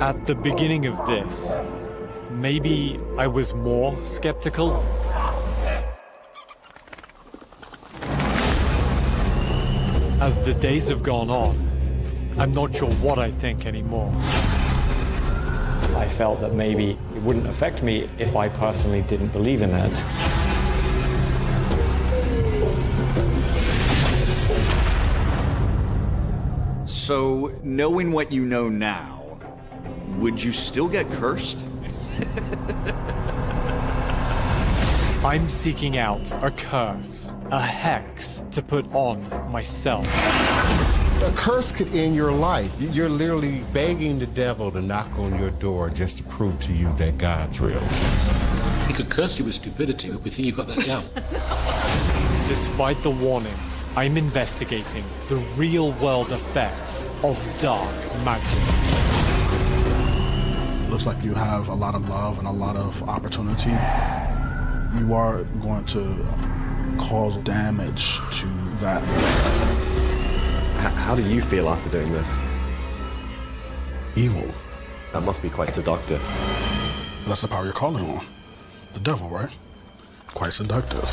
At the beginning of this, maybe I was more skeptical. As the days have gone on, I'm not sure what I think anymore. I felt that maybe it wouldn't affect me if I personally didn't believe in it. So, knowing what you know now, would you still get cursed? I'm seeking out a curse, a hex, to put on myself. A curse could end your life. You're literally begging the devil to knock on your door just to prove to you that God's real. He could curse you with stupidity, but we think you got that down. Despite the warnings, I'm investigating the real-world effects of dark magic. Looks like you have a lot of love and a lot of opportunity. You are going to cause damage to that. How do you feel after doing this? Evil. That must be quite seductive. That's the power you're calling on. The devil, right? Quite seductive.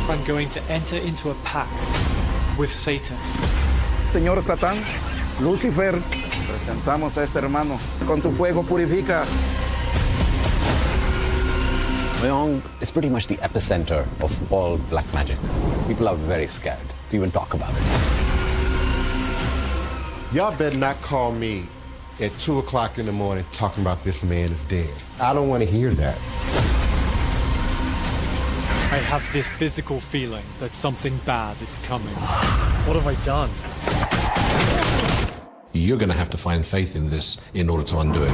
I'm going to enter into a pact with Satan. Señor Satán, Lucifer, presentamos a este hermano. Con tu fuego purifica. Wyong is pretty much the epicenter of all black magic. People are very scared to even talk about it. Y'all better not call me at 2 o'clock in the morning talking about this man is dead. I don't want to hear that. I have this physical feeling that something bad is coming. What have I done? You're going to have to find faith in this in order to undo it.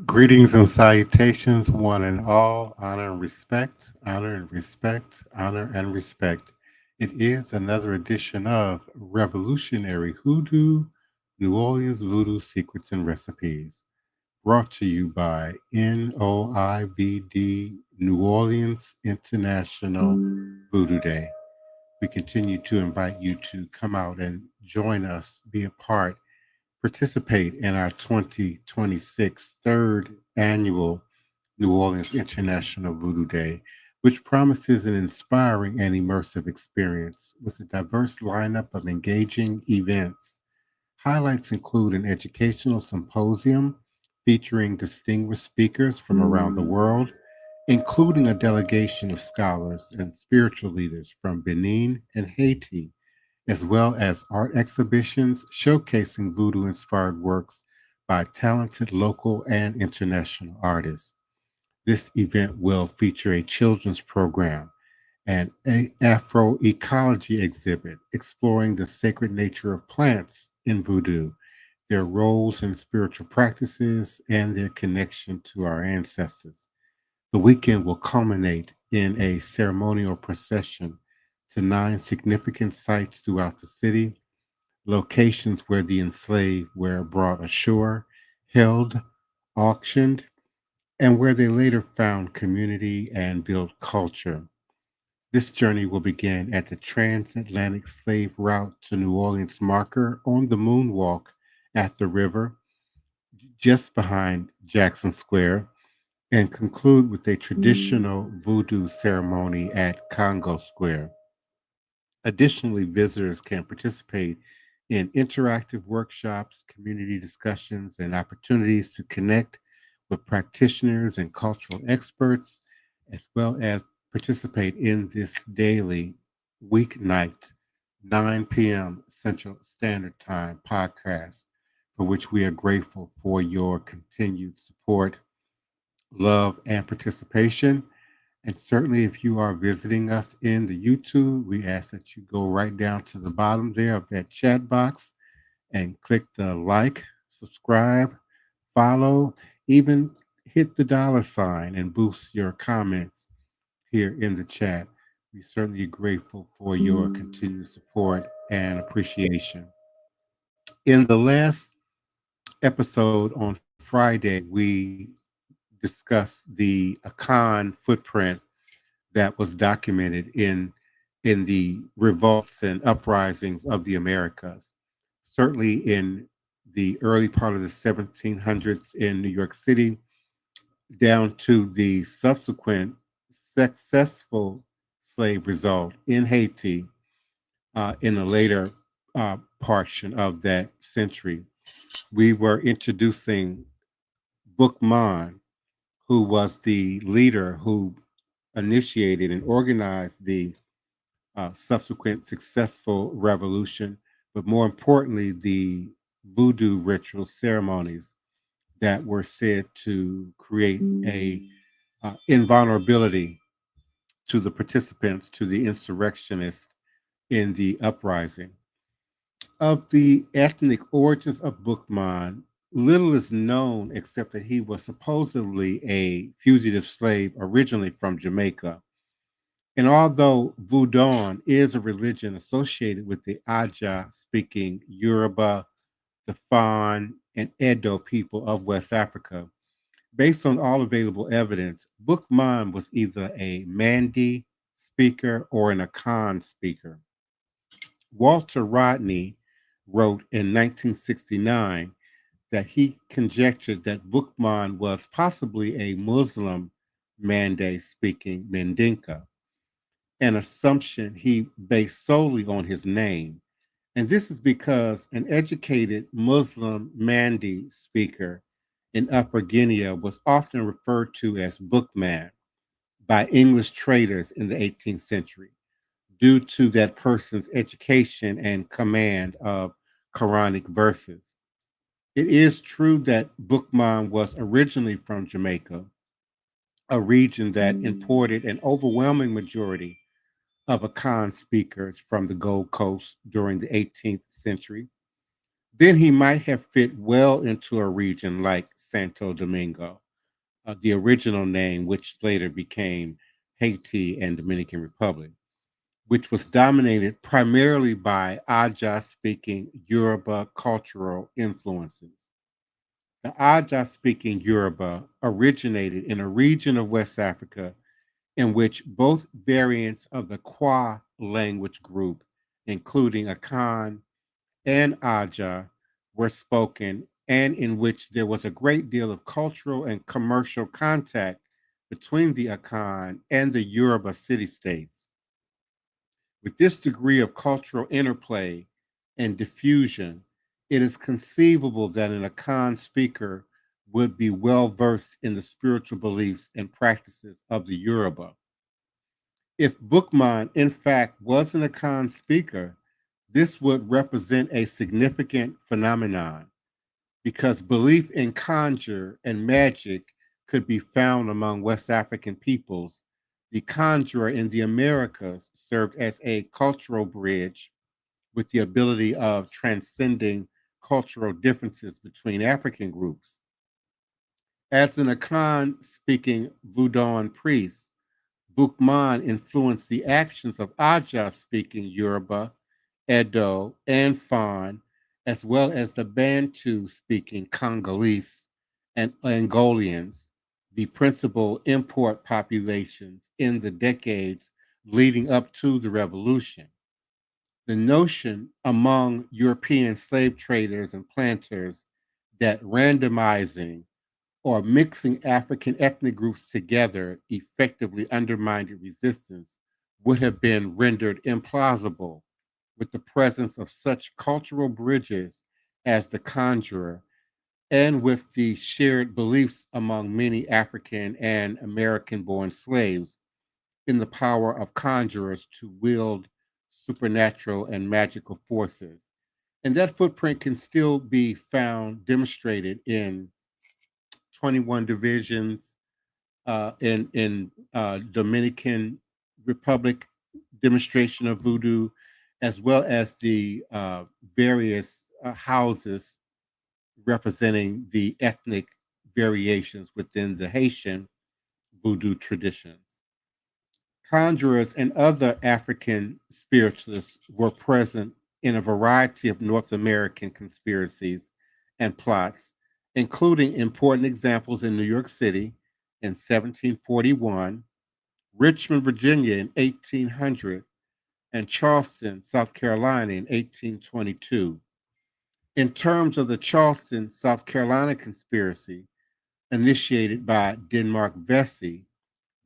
Greetings and salutations, one and all. Honor and respect, honor and respect, honor and respect. It is another edition of Revolutionary Hoodoo, New Orleans Voodoo Secrets and Recipes, brought to you by NOIVD, New Orleans International Voodoo Day. We continue to invite you to come out and join us, be a part, participate in our 2026 third annual New Orleans International Voodoo Day, which promises an inspiring and immersive experience with a diverse lineup of engaging events. Highlights include an educational symposium featuring distinguished speakers from around the world, including a delegation of scholars and spiritual leaders from Benin and Haiti, as well as art exhibitions showcasing voodoo-inspired works by talented local and international artists. This event will feature a children's program and an Afro-ecology exhibit exploring the sacred nature of plants in voodoo, their roles in spiritual practices, and their connection to our ancestors. The weekend will culminate in a ceremonial procession to 9 significant sites throughout the city, locations where the enslaved were brought ashore, held, auctioned, and where they later found community and built culture. This journey will begin at the transatlantic slave route to New Orleans marker on the moonwalk at the river, just behind Jackson Square, and conclude with a traditional voodoo ceremony at Congo Square. Additionally, visitors can participate in interactive workshops, community discussions, and opportunities to connect with practitioners and cultural experts, as well as participate in this daily weeknight, 9 p.m. Central Standard Time podcast, for which we are grateful for your continued support, love, and participation. And certainly, if you are visiting us in the YouTube, we ask that you go right down to the bottom there of that chat box and click the like, subscribe, follow, even hit the $ and boost your comments here in the chat. We're certainly grateful for your continued support and appreciation. In the last episode on Friday, we discuss the Akan footprint that was documented in the revolts and uprisings of the Americas. Certainly in the early part of the 1700s in New York City, down to the subsequent successful slave result in Haiti in a later portion of that century. We were introducing Bookman, who was the leader who initiated and organized the subsequent successful revolution, but more importantly, the voodoo ritual ceremonies that were said to create a invulnerability to the participants, to the insurrectionists in the uprising. Of the ethnic origins of Bookman, little is known except that he was supposedly a fugitive slave originally from Jamaica. And although Voodoo is a religion associated with the Aja speaking Yoruba, the Fan, and Edo people of West Africa, based on all available evidence, Bookman was either a Mandi speaker or an Akan speaker. Walter Rodney wrote in 1969 that he conjectured that Bookman was possibly a Muslim Mande speaking Mendinka, an assumption he based solely on his name. And this is because an educated Muslim Mandi speaker in Upper Guinea was often referred to as Bookman by English traders in the 18th century due to that person's education and command of Quranic verses. It is true that Bookman was originally from Jamaica, a region that imported an overwhelming majority of Akan speakers from the Gold Coast during the 18th century. Then he might have fit well into a region like Santo Domingo, the original name, which later became Haiti and Dominican Republic, which was dominated primarily by Aja speaking Yoruba cultural influences. The Aja speaking Yoruba originated in a region of West Africa in which both variants of the Kwa language group, including Akan and Aja, were spoken, and in which there was a great deal of cultural and commercial contact between the Akan and the Yoruba city-states. With this degree of cultural interplay and diffusion, it is conceivable that an Akan speaker would be well versed in the spiritual beliefs and practices of the Yoruba. If Bookman, in fact, was an Akan speaker, this would represent a significant phenomenon because belief in conjure and magic could be found among West African peoples. The conjurer in the Americas served as a cultural bridge with the ability of transcending cultural differences between African groups. As an Akan speaking Voodoo priest, Bookman influenced the actions of Aja speaking Yoruba, Edo, and Fan, as well as the Bantu speaking Congolese and Angolians, the principal import populations in the decades leading up to the revolution. The notion among European slave traders and planters that randomizing or mixing African ethnic groups together effectively undermined resistance would have been rendered implausible with the presence of such cultural bridges as the conjurer and with the shared beliefs among many African and American born slaves in the power of conjurers to wield supernatural and magical forces. And that footprint can still be found demonstrated in 21 divisions in Dominican Republic demonstration of voodoo, as well as the various houses representing the ethnic variations within the Haitian voodoo traditions. Conjurers and other African spiritualists were present in a variety of North American conspiracies and plots, including important examples in New York City in 1741, Richmond, Virginia in 1800, and Charleston, South Carolina in 1822. In terms of the Charleston, South Carolina conspiracy, initiated by Denmark Vesey,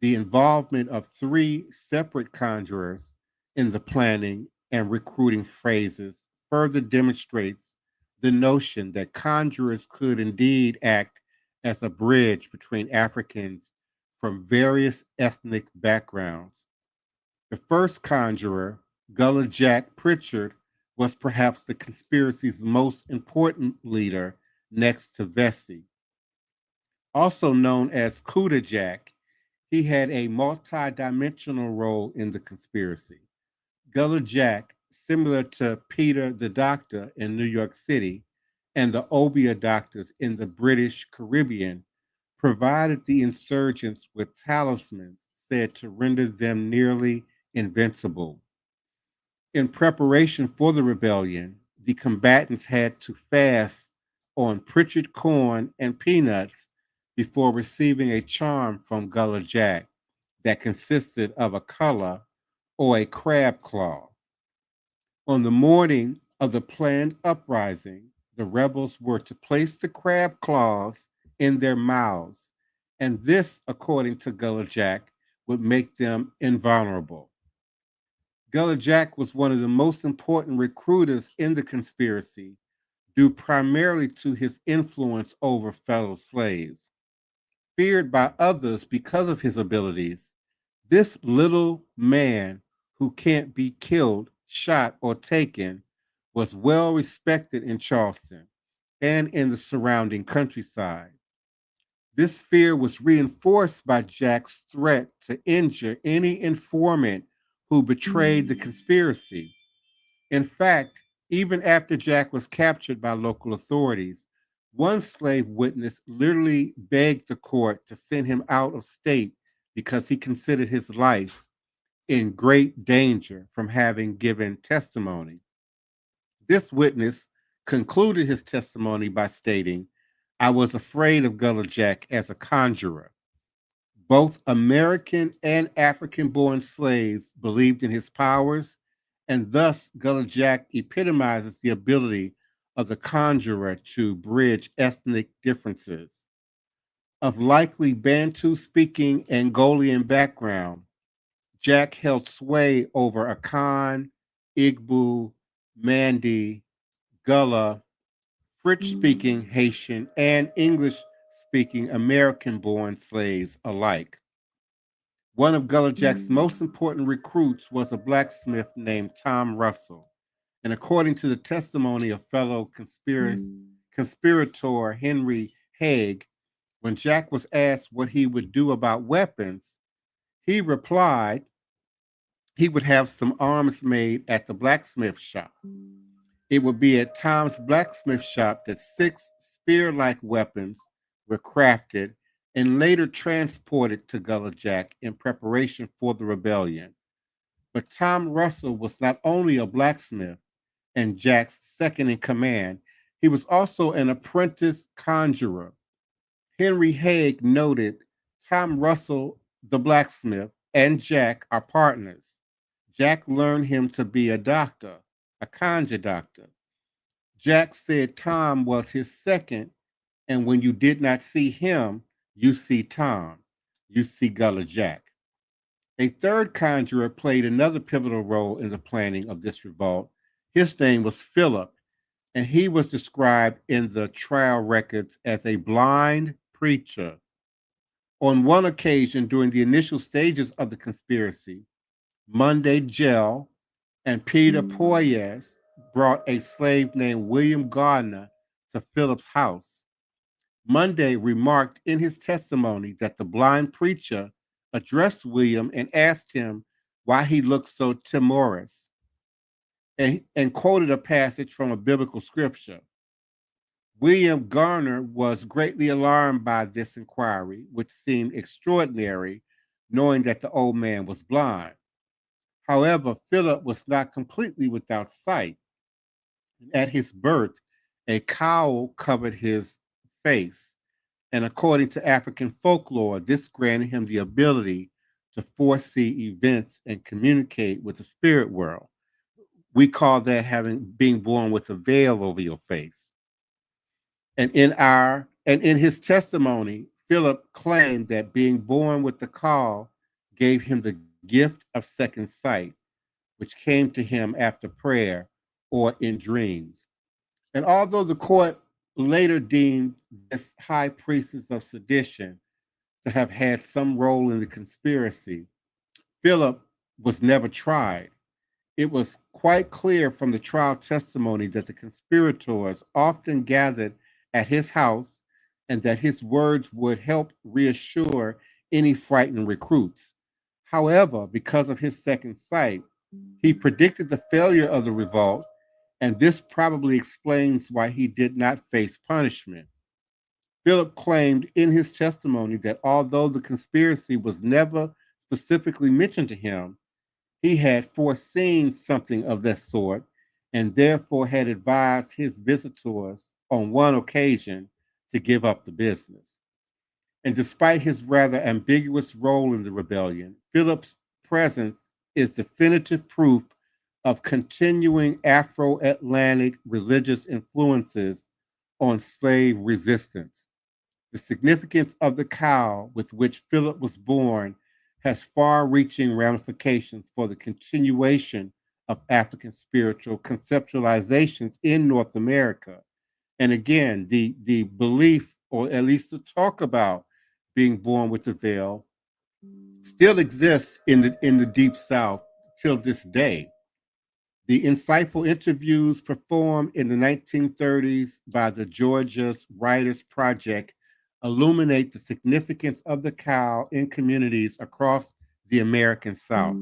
the involvement of three separate conjurers in the planning and recruiting phases further demonstrates the notion that conjurers could indeed act as a bridge between Africans from various ethnic backgrounds. The first conjurer, Gullah Jack Pritchard, was perhaps the conspiracy's most important leader next to Vesey. Also known as Kuda Jack, he had a multi-dimensional role in the conspiracy. Gullah Jack, similar to Peter the Doctor in New York City and the Obeah doctors in the British Caribbean, provided the insurgents with talismans said to render them nearly invincible. In preparation for the rebellion, the combatants had to fast on Pritchard corn and peanuts before receiving a charm from Gullah Jack that consisted of a color or a crab claw. On the morning of the planned uprising, the rebels were to place the crab claws in their mouths, and this, according to Gullah Jack, would make them invulnerable. Gullah Jack was one of the most important recruiters in the conspiracy, due primarily to his influence over fellow slaves. Feared by others because of his abilities, this little man who can't be killed, shot, or taken was well respected in Charleston and in the surrounding countryside. This fear was reinforced by Jack's threat to injure any informant who betrayed the conspiracy. In fact, even after Jack was captured by local authorities, one slave witness literally begged the court to send him out of state because he considered his life in great danger from having given testimony. This witness concluded his testimony by stating, "I was afraid of Gullah Jack as a conjurer." Both American and African born slaves believed in his powers, and thus Gullah Jack epitomizes the ability of the conjurer to bridge ethnic differences. Of likely Bantu speaking Angolan background, Jack held sway over Akan, Igbo, Mandi, Gullah, French speaking Haitian, and English speaking American born slaves alike. One of Gullah Jack's most important recruits was a blacksmith named Tom Russell. And according to the testimony of fellow conspirator Henry Haig, when Jack was asked what he would do about weapons, he replied he would have some arms made at the blacksmith shop. It would be at Tom's blacksmith shop that 6 spear-like weapons were crafted and later transported to Gullah Jack in preparation for the rebellion. But Tom Russell was not only a blacksmith and Jack's second in command, he was also an apprentice conjurer. Henry Haig noted Tom Russell, the blacksmith, and Jack are partners. Jack learned him to be a doctor, a conjure doctor. Jack said Tom was his second, and when you did not see him, you see Tom. You see Gullah Jack. A third conjurer played another pivotal role in the planning of this revolt. His name was Philip, and he was described in the trial records as a blind preacher. On one occasion during the initial stages of the conspiracy, Monday Gell and Peter Poyes brought a slave named William Gardner to Philip's house. Monday remarked in his testimony that the blind preacher addressed William and asked him why he looked so timorous, and quoted a passage from a biblical scripture. William Garner was greatly alarmed by this inquiry, which seemed extraordinary, knowing that the old man was blind. However, Philip was not completely without sight. At his birth, a cowl covered his face, And according to African folklore, this granted him the ability to foresee events and communicate with the spirit world. We call that being born with a veil over your face. And in his testimony, Philip claimed that being born with the call gave him the gift of second sight, which came to him after prayer or in dreams. And although the court later deemed this high priestess of sedition to have had some role in the conspiracy, Philip was never tried. It was quite clear from the trial testimony that the conspirators often gathered at his house and that his words would help reassure any frightened recruits. However, because of his second sight, he predicted the failure of the revolt, and this probably explains why he did not face punishment. Philip claimed in his testimony that although the conspiracy was never specifically mentioned to him, he had foreseen something of that sort and therefore had advised his visitors on one occasion to give up the business. And despite his rather ambiguous role in the rebellion, Philip's presence is definitive proof of continuing Afro-Atlantic religious influences on slave resistance. The significance of the cow with which Philip was born has far-reaching ramifications for the continuation of African spiritual conceptualizations in North America. And again, the belief, or at least the talk about being born with the veil, still exists in the Deep South till this day. The insightful interviews performed in the 1930s by the Georgia's Writers Project illuminate the significance of the cow in communities across the American South.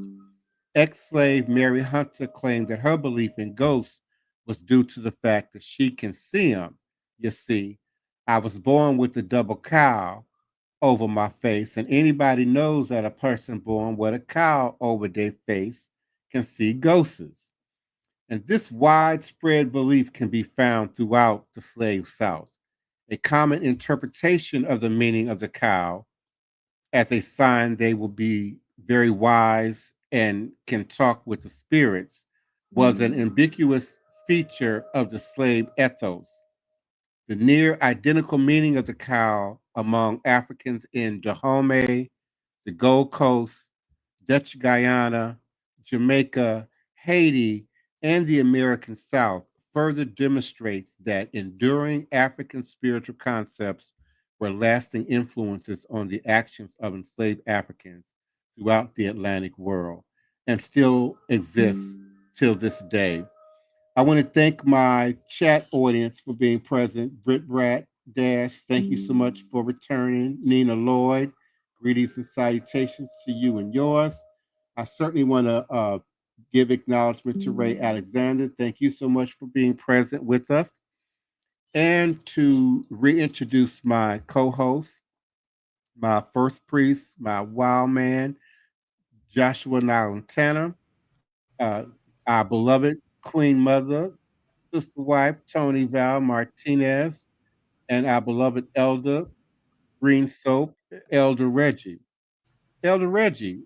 Ex-slave Mary Hunter claimed that her belief in ghosts was due to the fact that she can see them. You see, I was born with the double cow over my face, and anybody knows that a person born with a cow over their face can see ghosts. And this widespread belief can be found throughout the slave South. A common interpretation of the meaning of the cow as a sign they will be very wise and can talk with the spirits was an ambiguous feature of the slave ethos. The near identical meaning of the cow among Africans in Dahomey, the Gold Coast, Dutch Guyana, Jamaica, Haiti, and the American South further demonstrates that enduring African spiritual concepts were lasting influences on the actions of enslaved Africans throughout the Atlantic world and still exists till this day. I want to thank my chat audience for being present. Britt Brat Dash, thank you so much for returning. Nina Lloyd, greetings and salutations to you and yours. I certainly want to give acknowledgement to Ray Alexander. Thank you so much for being present with us. And to reintroduce my co-host, my first priest, my wild man, Joshua Nylan Tanner, our beloved Queen Mother, Sister Wife, Toni Val Martinez, and our beloved Elder Green Soap, Elder Reggie. Elder Reggie,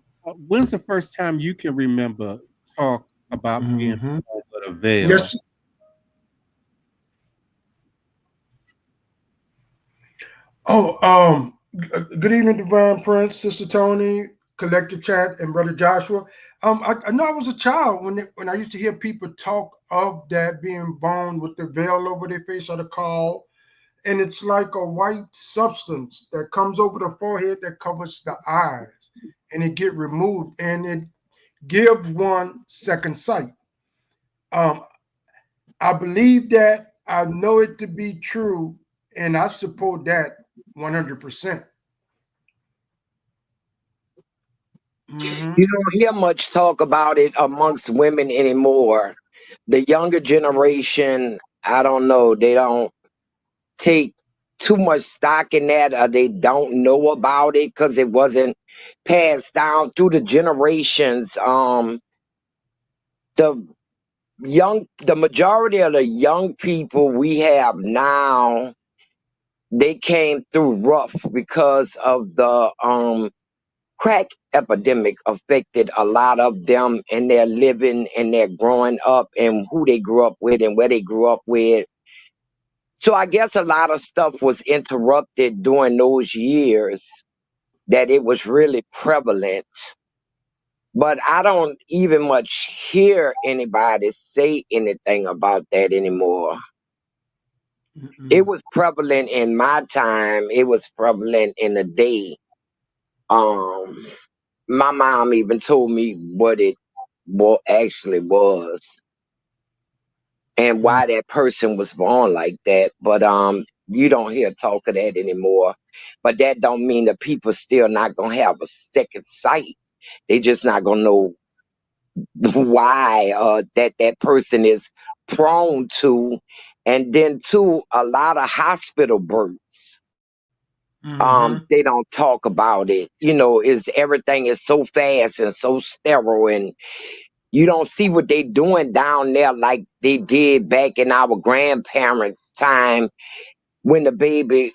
when's the first time you can remember talk about being born with a veil? Yes. Good evening, Divine Prince, Sister Toni, Collective Chat, and Brother Joshua. I know I was a child when I used to hear people talk of that being born with the veil over their face or the caul, and it's like a white substance that comes over the forehead that covers the eyes, and it get removed, and it gives one second sight. I believe that. I know it to be true, and I support that 100%. You don't hear much talk about it amongst women anymore. The younger generation, I don't know, they don't take too much stock in that, or they don't know about it because it wasn't passed down through the generations. The majority of the young people we have now, they came through rough because of the crack epidemic affected a lot of them and their living and their growing up and who they grew up with and where they grew up with. So I guess a lot of stuff was interrupted during those years that it was really prevalent. But I don't even much hear anybody say anything about that anymore. It was prevalent in my time. It was prevalent in the day. My mom even told me what it actually was and why that person was born like that. But you don't hear talk of that anymore. But that don't mean that people still not gonna have a second sight. They just not gonna know why that person is prone to. And then too, a lot of hospital births. They don't talk about it. You know, everything is so fast and so sterile, and you don't see what they doing down there like they did back in our grandparents' time when the baby,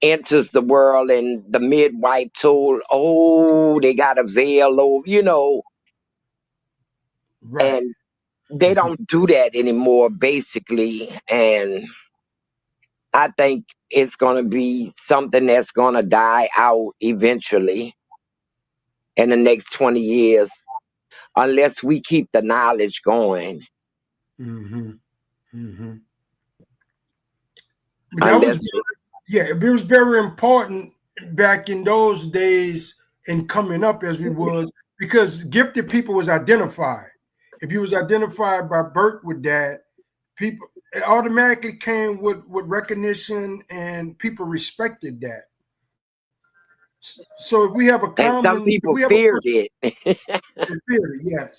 enters the world and the midwife told, oh, they got a veil over, Right. and they don't do that anymore, basically. And I think it's going to be something that's going to die out eventually in the next 20 years, unless we keep the knowledge going. That was it was very important back in those days and coming up as we would, because gifted people was identified. If you was identified by birth with that, people it automatically came with recognition and people respected that. So if we have a common, and some people feared it. Feared it,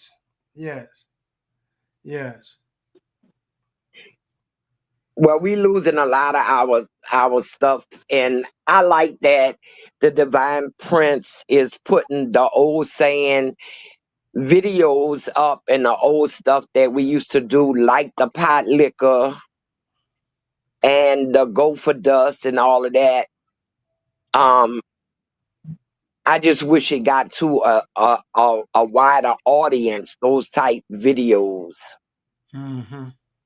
yes. Well, we losing a lot of our stuff, and I like that the Divine Prince is putting the old saying videos up and the old stuff that we used to do, like the pot liquor and the go for dust and all of that. I just wish it got to a wider audience, those type videos.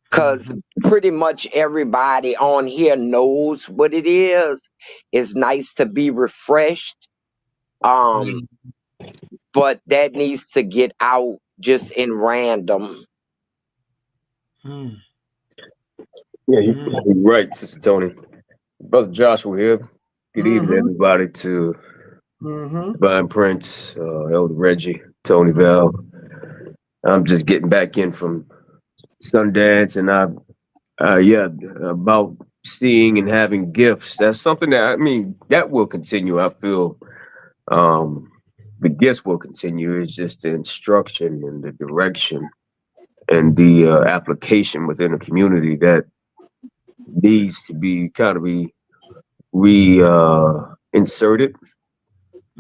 Because pretty much everybody on here knows what it is. It's nice to be refreshed. But that needs to get out just in random. Yeah, you're right, Sister Toni. Brother Joshua here. Good evening, everybody, to Divine Prince, Elder Reggie, Tony Val. I'm just getting back in from Sundance, and about seeing and having gifts. That's something that, that will continue. I feel the gifts will continue. It's just the instruction and the direction and the application within the community that needs to be reinserted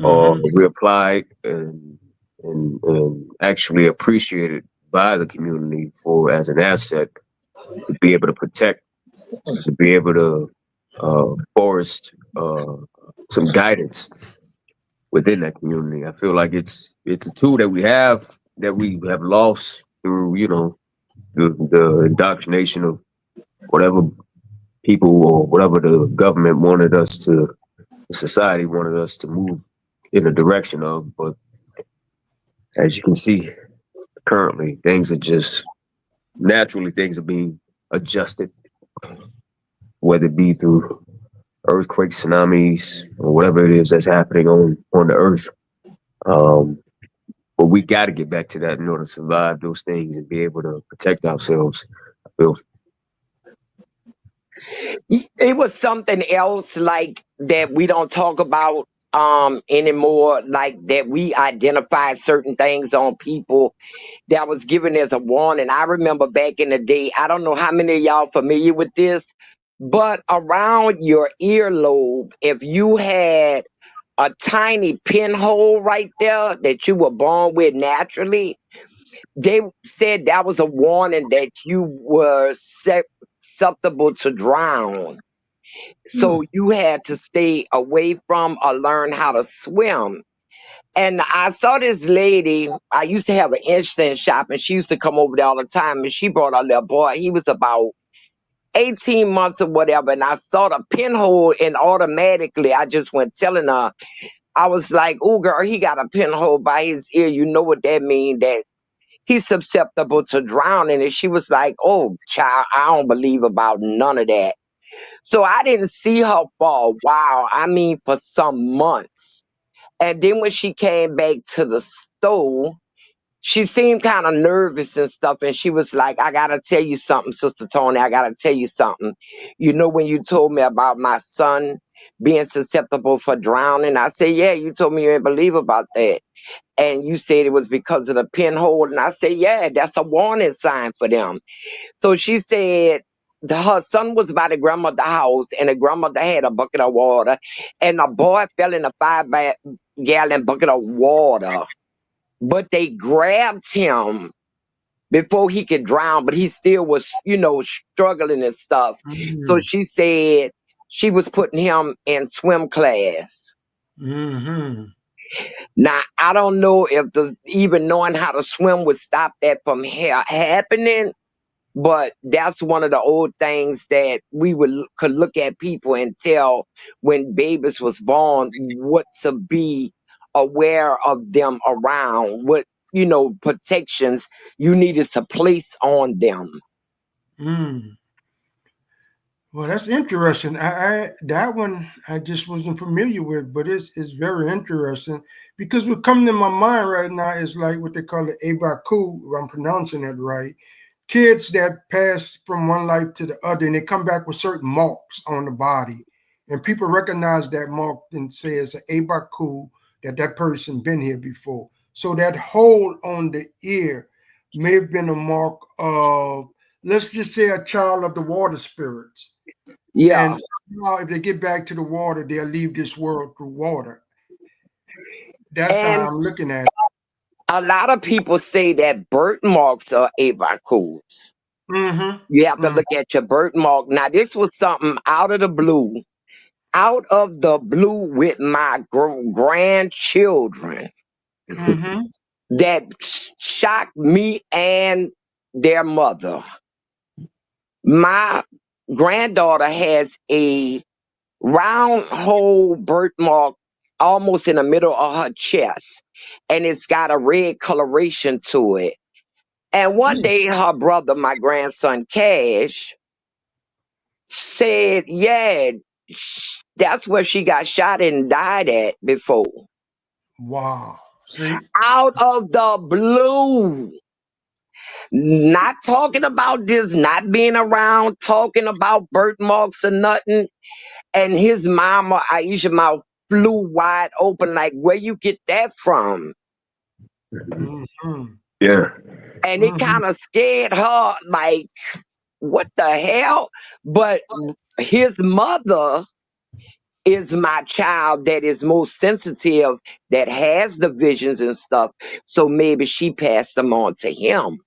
or reapplied and actually appreciated by the community as an asset to be able to protect, to be able to forest some guidance within that community. I feel like it's a tool that we have lost through, the indoctrination of whatever people or whatever the government wanted us to, society wanted us to move in the direction of. But as you can see, currently things are being adjusted, whether it be through earthquakes, tsunamis, or whatever it is that's happening on the earth. But we got to get back to that in order to survive those things and be able to protect ourselves. I feel. It was something else like that we don't talk about anymore, like that we identify certain things on people that was given as a warning. I remember back in the day, I don't know how many of y'all familiar with this, but around your earlobe, if you had a tiny pinhole right there that you were born with naturally, they said that was a warning that you were susceptible to drown. So you had to stay away from or learn how to swim. And I saw this lady, I used to have an incense shop, and she used to come over there all the time, and she brought her little boy. He was about 18 months or whatever, and I saw the pinhole, and automatically I just went telling her, I was like, oh, girl, he got a pinhole by his ear. You know what that means, that he's susceptible to drowning. And she was like, oh, child, I don't believe about none of that. So I didn't see her for a while. I mean, for some months. And then when she came back to the store, she seemed kind of nervous and stuff. And she was like, I got to tell you something, Sister Toni. I got to tell you something. You know, when you told me about my son being susceptible for drowning, I said, yeah, you told me you didn't believe about that. And you said it was because of the pinhole. And I said, yeah, that's a warning sign for them. So she said her son was by the grandmother's house, and the grandmother had a bucket of water, and the boy fell in a 5-gallon bucket of water. But they grabbed him before he could drown, but he still was, you know, struggling and stuff. So she said she was putting him in swim class. Now, I don't know if even knowing how to swim would stop that from happening, but that's one of the old things that we could look at people and tell when babies was born what to be aware of them around, what, you know, protections you needed to place on them. Well, that's interesting. I that one I just wasn't familiar with, but it's very interesting because what coming to my mind right now is like what they call the AYIBOBO, if I'm pronouncing it right. Kids that pass from one life to the other, and they come back with certain marks on the body, and people recognize that mark and say it's an AYIBOBO, that person been here before. So that hole on the ear may have been a mark of, let's just say, a child of the water spirits. Yeah. And somehow, if they get back to the water, they'll leave this world through water. That's how I'm looking at it. A lot of people say that birthmarks are AYIBOBOs. You have to look at your birthmark. Now, this was something out of the blue. Out of the blue with my grandchildren that shocked me and their mother. My granddaughter has a round hole birthmark almost in the middle of her chest, and it's got a red coloration to it. And one day her brother, my grandson Cash, said, yeah, that's where she got shot and died at before. Wow. See? Out of the blue. Not talking about this, not being around, talking about birthmarks or nothing. And his mama, Aisha mouth flew wide open, like, where you get that from? Yeah. And it kind of scared her, like, what the hell? But his mother is my child that is most sensitive, that has the visions and stuff. So maybe she passed them on to him.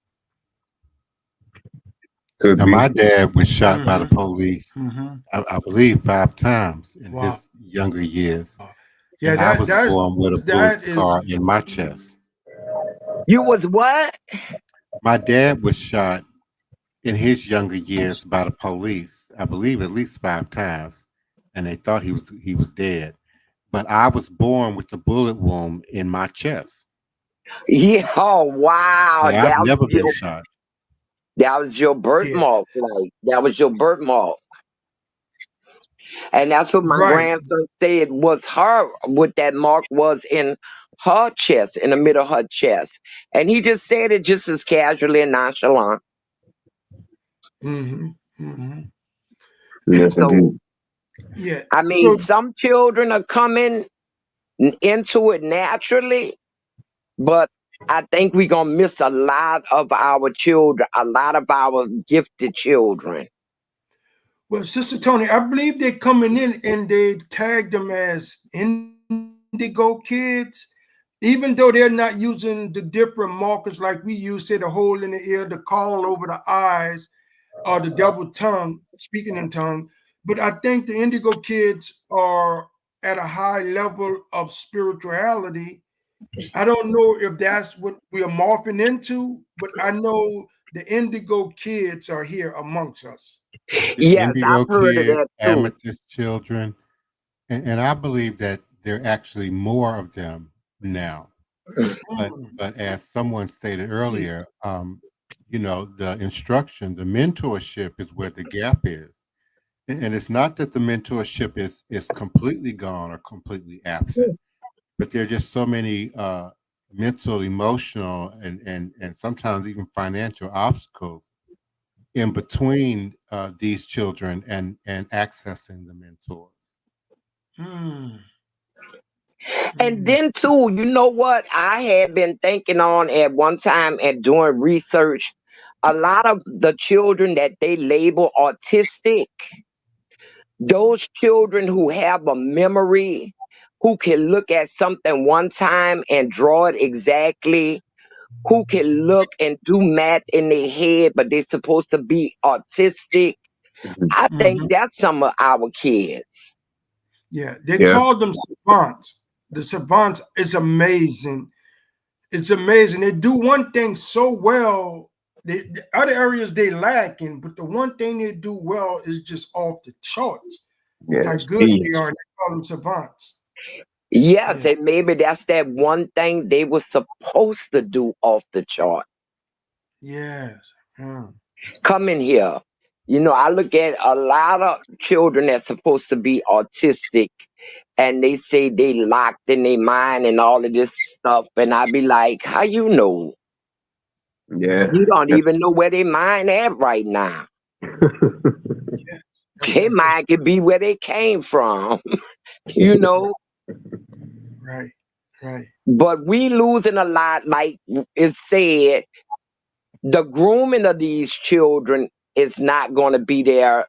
Now, my dad was shot by the police, I believe 5 times in his younger years. Yeah, and I was born with a bullet scar in my chest. You was what? My dad was shot in his younger years by the police, I believe at least 5 times, and they thought he was dead. But I was born with the bullet wound in my chest. Yeah, oh wow. But I've never been shot. That was your birthmark, like that was your birthmark. And that's what my grandson said was what that mark was in her chest, in the middle of her chest. And he just said it just as casually and nonchalant. Yes, so, yeah. I mean, some children are coming into it naturally, but I think we're going to miss a lot of our children, a lot of our gifted children. Well, Sister Toni, I believe they're coming in and they tagged them as indigo kids, even though they're not using the different markers like we use, say the hole in the ear, the call over the eyes, or the double tongue, speaking in tongue. but I think the Indigo kids are at a high level of spirituality. I don't know if that's what we are morphing into, but I know the Indigo kids are here amongst us. The Yes, Indigo I've heard of Kids, that too. Amethyst Children, and I believe that there are actually more of them now. But as someone stated earlier, you know, the instruction, the mentorship is where the gap is. And it's not that the mentorship is completely gone or completely absent, but there are just so many mental, emotional, and sometimes even financial obstacles in between these children and accessing the mentors. And then too, you know what I had been thinking on at one time and doing research, a lot of the children that they label autistic, those children who have a memory, who can look at something one time and draw it exactly, who can look and do math in their head, but they're supposed to be autistic. I think that's some of our kids. Yeah, they call them savants. The savants is amazing. It's amazing. They do one thing so well. The other areas they lack in, but the one thing they do well is just off the charts. How good they are. They call them savants. Yes, and maybe that's that one thing they were supposed to do off the chart. Yes. Come in here. You know, I look at a lot of children that's supposed to be autistic and they say they locked in their mind and all of this stuff. And I be like, how you know? Yeah. You don't even know where their mind at right now. Their mind could be where they came from, you know? Right, right. But we losing a lot, like it's said, the grooming of these children is not going to be there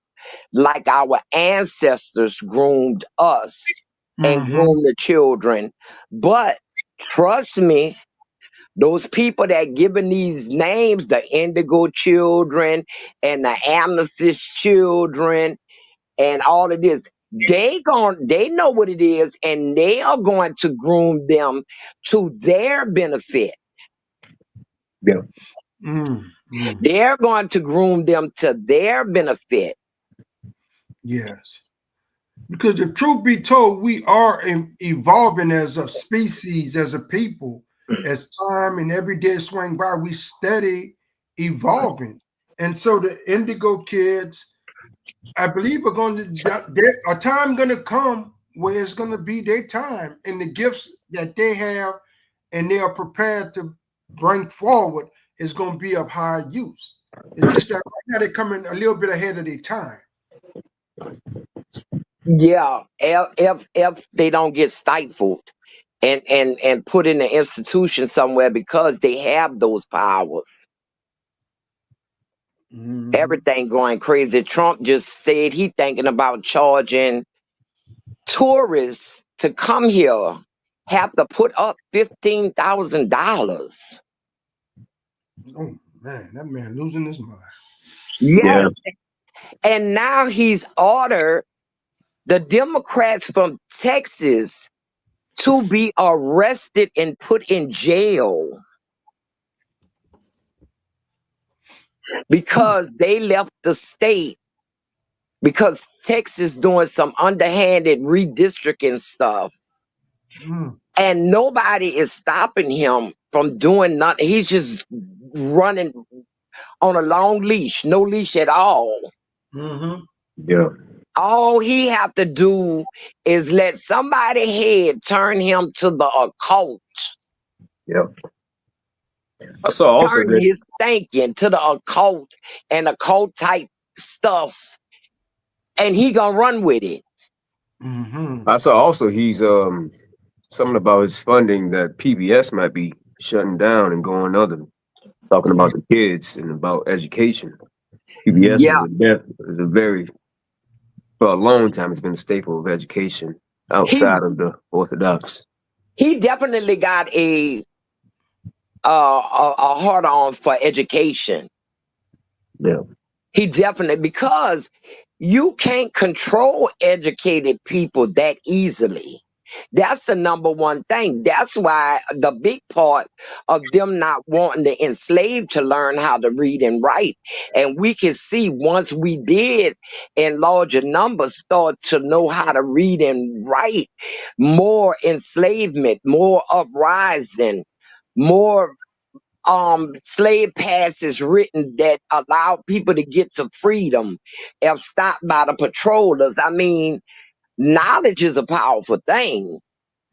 like our ancestors groomed us and groomed the children. But trust me, those people that giving these names, the indigo children and the amethyst children and all of this, they know what it is, and they are going to groom them to their benefit. Yeah. They're going to groom them to their benefit. Yes. Because the truth be told, we are evolving as a species, as a people. As time and every day swing by, we steady evolving. And so the indigo kids, I believe, are going to, a time going to come where it's going to be their time, and the gifts that they have and they are prepared to bring forward is going to be of high use. It's just that right now they're coming a little bit ahead of their time. Yeah, if they don't get stifled and put in an institution somewhere because they have those powers. Everything going crazy. Trump just said he thinking about charging tourists to come here have to put up $15,000. Oh man, that man losing his mind. Yes. And now he's ordered the Democrats from Texas to be arrested and put in jail because they left the state because Texas doing some underhanded redistricting stuff. And nobody is stopping him from doing nothing. He's just running on a long leash, no leash at all. Yeah. All he have to do is let somebody head turn him to the occult. Yep. I saw also turn this. his thinking to the occult and occult type stuff, and he gonna run with it. I saw also he's something about his funding that PBS might be shutting down and going other, talking about the kids and about education. PBS is a very, for a long time, it's been a staple of education outside of the Orthodox. He definitely got a hard on for education. Yeah. He definitely, because you can't control educated people that easily. That's the number one thing. That's why the big part of them not wanting the enslaved to learn how to read and write. And we can see once we did in larger numbers start to know how to read and write, more enslavement, more uprising, more slave passes written that allowed people to get to freedom if stopped by the patrollers. I mean, knowledge is a powerful thing.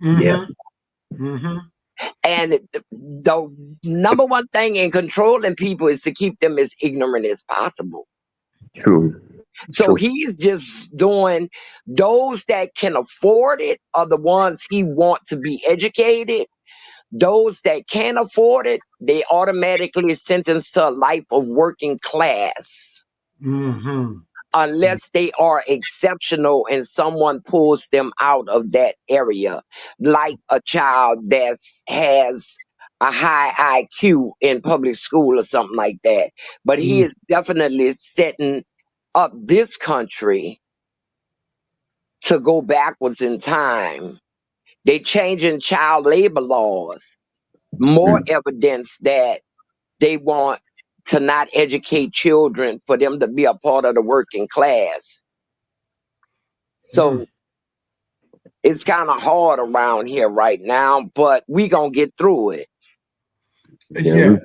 Yeah. And the number one thing in controlling people is to keep them as ignorant as possible. True. So he's just doing, those that can afford it are the ones he wants to be educated. Those that can't afford it, they automatically sentenced to a life of working class. Unless they are exceptional and someone pulls them out of that area, like a child that has a high IQ in public school or something like that. But he is definitely setting up this country to go backwards in time. They changing child labor laws. More evidence that they want to not educate children for them to be a part of the working class. So it's kind of hard around here right now, but we gonna get through it. Yeah.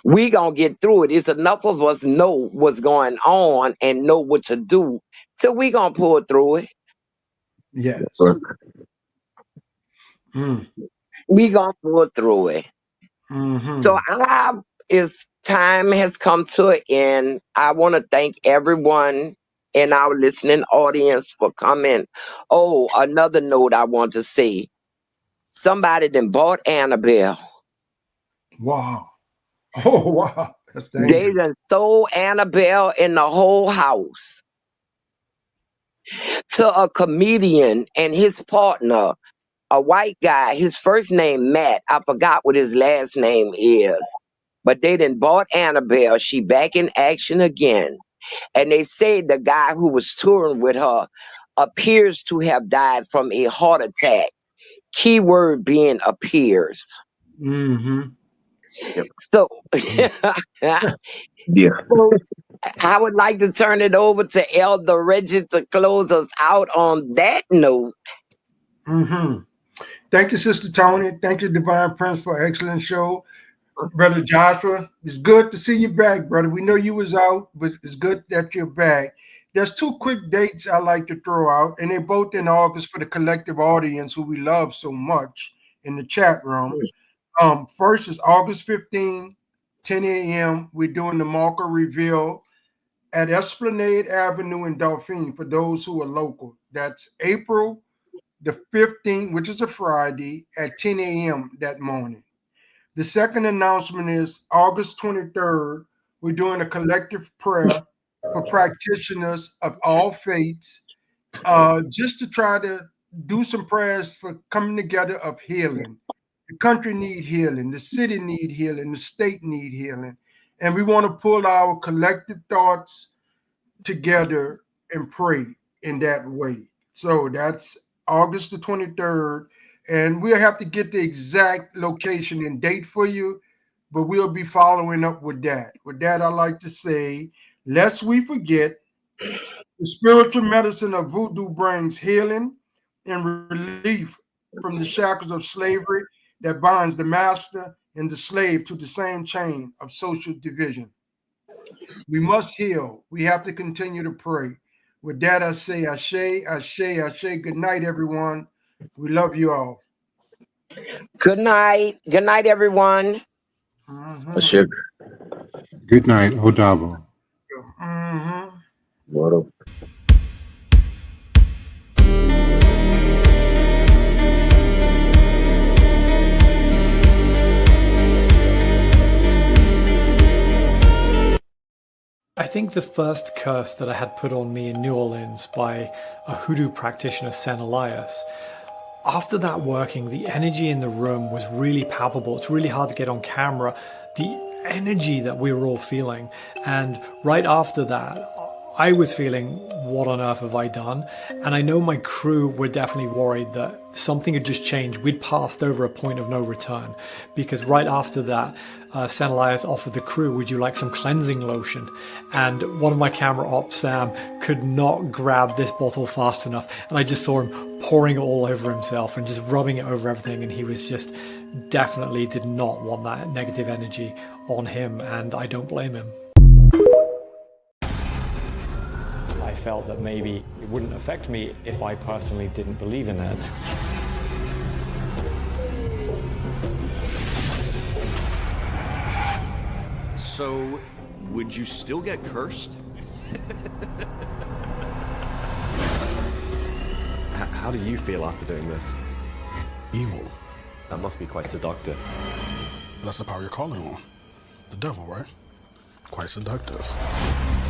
We gonna get through it. It's enough of us know what's going on and know what to do. So we gonna pull through it. Yes. We gonna pull through it. So time has come to an end. I want to thank everyone in our listening audience for coming. Oh, another note I want to say. Somebody then bought Annabelle. Wow. Oh, wow. That's dangerous. They done sold Annabelle in the whole house to a comedian and his partner, a white guy. His first name, Matt. I forgot what his last name is. But they done bought Annabelle. She back in action again. And they say the guy who was touring with her appears to have died from a heart attack. Keyword being appears. So, so I would like to turn it over to Elder Reggie to close us out on that note. Thank you, Sister Toni. Thank you, Divine Prince, for an excellent show. Brother Joshua, it's good to see you back, brother. We know you was out, but it's good that you're back. There's two quick dates I like to throw out, and they're both in August for the collective audience who we love so much in the chat room. First is August 15, 10 a.m. We're doing the marker reveal at Esplanade Avenue in Dauphine for those who are local. That's April the 15th, which is a Friday, at 10 a.m. that morning. The second announcement is August 23rd. We're doing a collective prayer for practitioners of all faiths, just to try to do some prayers for coming together of healing. The country need healing, the city need healing, the state need healing. And we want to pull our collective thoughts together and pray in that way. So that's August the 23rd. And we'll have to get the exact location and date for you, but we'll be following up with that. With that, I like to say, lest we forget, the spiritual medicine of voodoo brings healing and relief from the shackles of slavery that binds the master and the slave to the same chain of social division. We must heal. We have to continue to pray. With that, I say, Ashe, Ashe, Ashe. Good night, everyone. We love you all. Good night. Good night, everyone. Good night, Odabo. Vodou. I think the first curse that I had put on me in New Orleans by a hoodoo practitioner, San Elias, after that working, the energy in the room was really palpable. It's really hard to get on camera. The energy that we were all feeling. And right after that, I was feeling, what on earth have I done? And I know my crew were definitely worried that something had just changed. We'd passed over a point of no return, because right after that, St. Elias offered the crew, would you like some cleansing lotion? And one of my camera ops, Sam, could not grab this bottle fast enough. And I just saw him pouring it all over himself and just rubbing it over everything. And he was just definitely did not want that negative energy on him. And I don't blame him. I felt that maybe it wouldn't affect me if I personally didn't believe in it. So, would you still get cursed? How do you feel after doing this? Evil. That must be quite seductive. That's the power you're calling on. The devil, right? Quite seductive.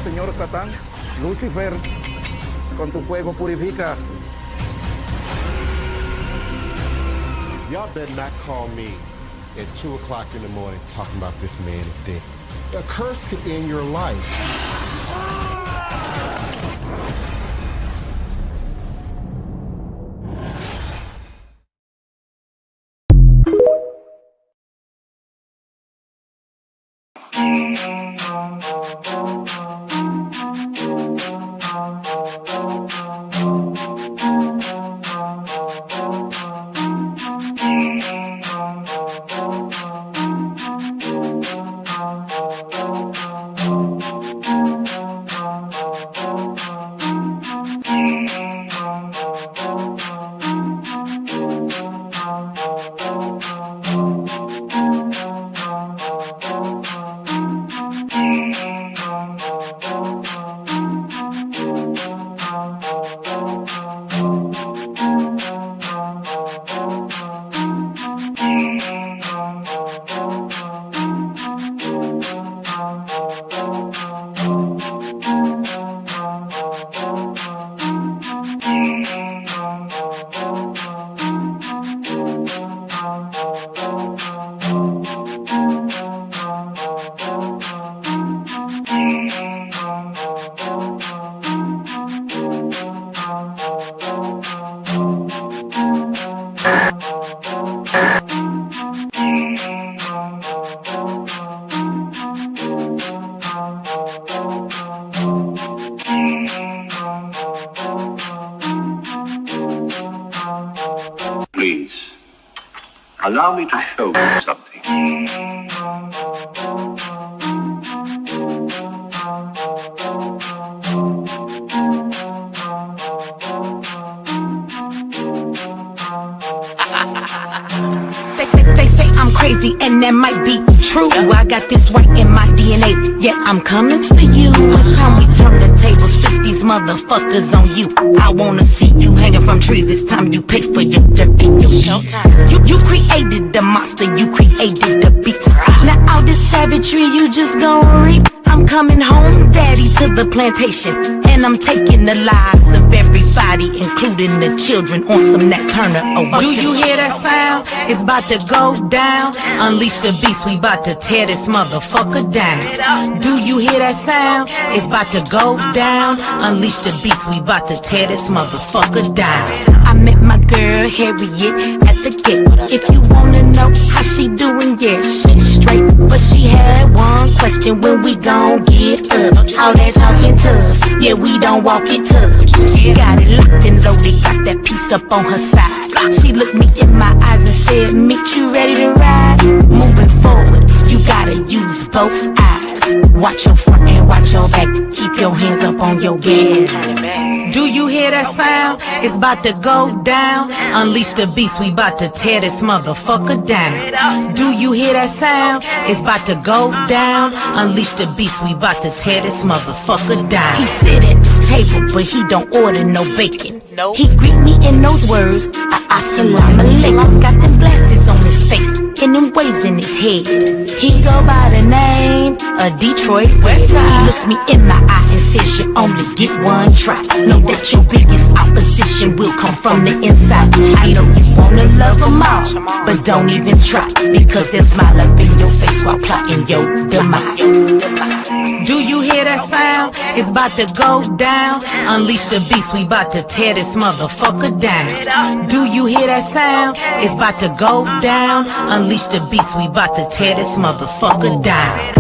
Señor Satán, Lucifer, con tu fuego purifica. Y'all better not call me at 2 o'clock in the morning talking about this man is dead. A curse could end your life. Please, allow me to show you something. They say I'm crazy and that might be true. I got this right in my DNA, yet I'm coming for you. It's time we turn the tables, flip these motherfuckers on you. I wanna see you hanging from trees. It's time you pay for your dirt and your showtime. You created the monster, you created the beast. Now all this savagery you just gon' reap. I'm coming home, daddy, to the plantation, and I'm taking the lives of everybody, including the children, on some Nat Turner. Oh, do you hear that sound? It's about to go down. Unleash the beast, we about to tear this motherfucker down. Do you hear that sound? It's about to go down. Unleash the beast, we about to tear this motherfucker down. I met my girl Harriet at the gate. If you wanna know how she doing, yeah, she's straight. But she had one question: when we gon' get up? All that talking tough, yeah, we don't walk it tough. She got it locked and loaded, got that piece up on her side. She looked me in my eyes and said, "Meet you ready to ride?" Moving forward, you gotta use both eyes. Watch your front and watch your back. Keep your hands up on your gas. Do you hear that sound? It's about to go down. Unleash the beast, we about to tear this motherfucker down. Do you hear that sound? It's about to go down. Unleash the beast, we about to tear this motherfucker down. He sit at the table, but he don't order no bacon. He greet me in those words, assalamu alaikum. Got them glasses on his face and them waves in his head. He go by the name of Detroit Westside. He looks me in my eye and says, "You only get one try. Know that your biggest opposition will come from the inside. I know you wanna love them all, but don't even try, because they'll smile up in your face while plotting your demise." Do you hear that sound? It's about to go down. Unleash the beast, we about to tear this motherfucker down. Do you hear that sound? It's about to go down. Unleash the beast, we about to tear this motherfucker down.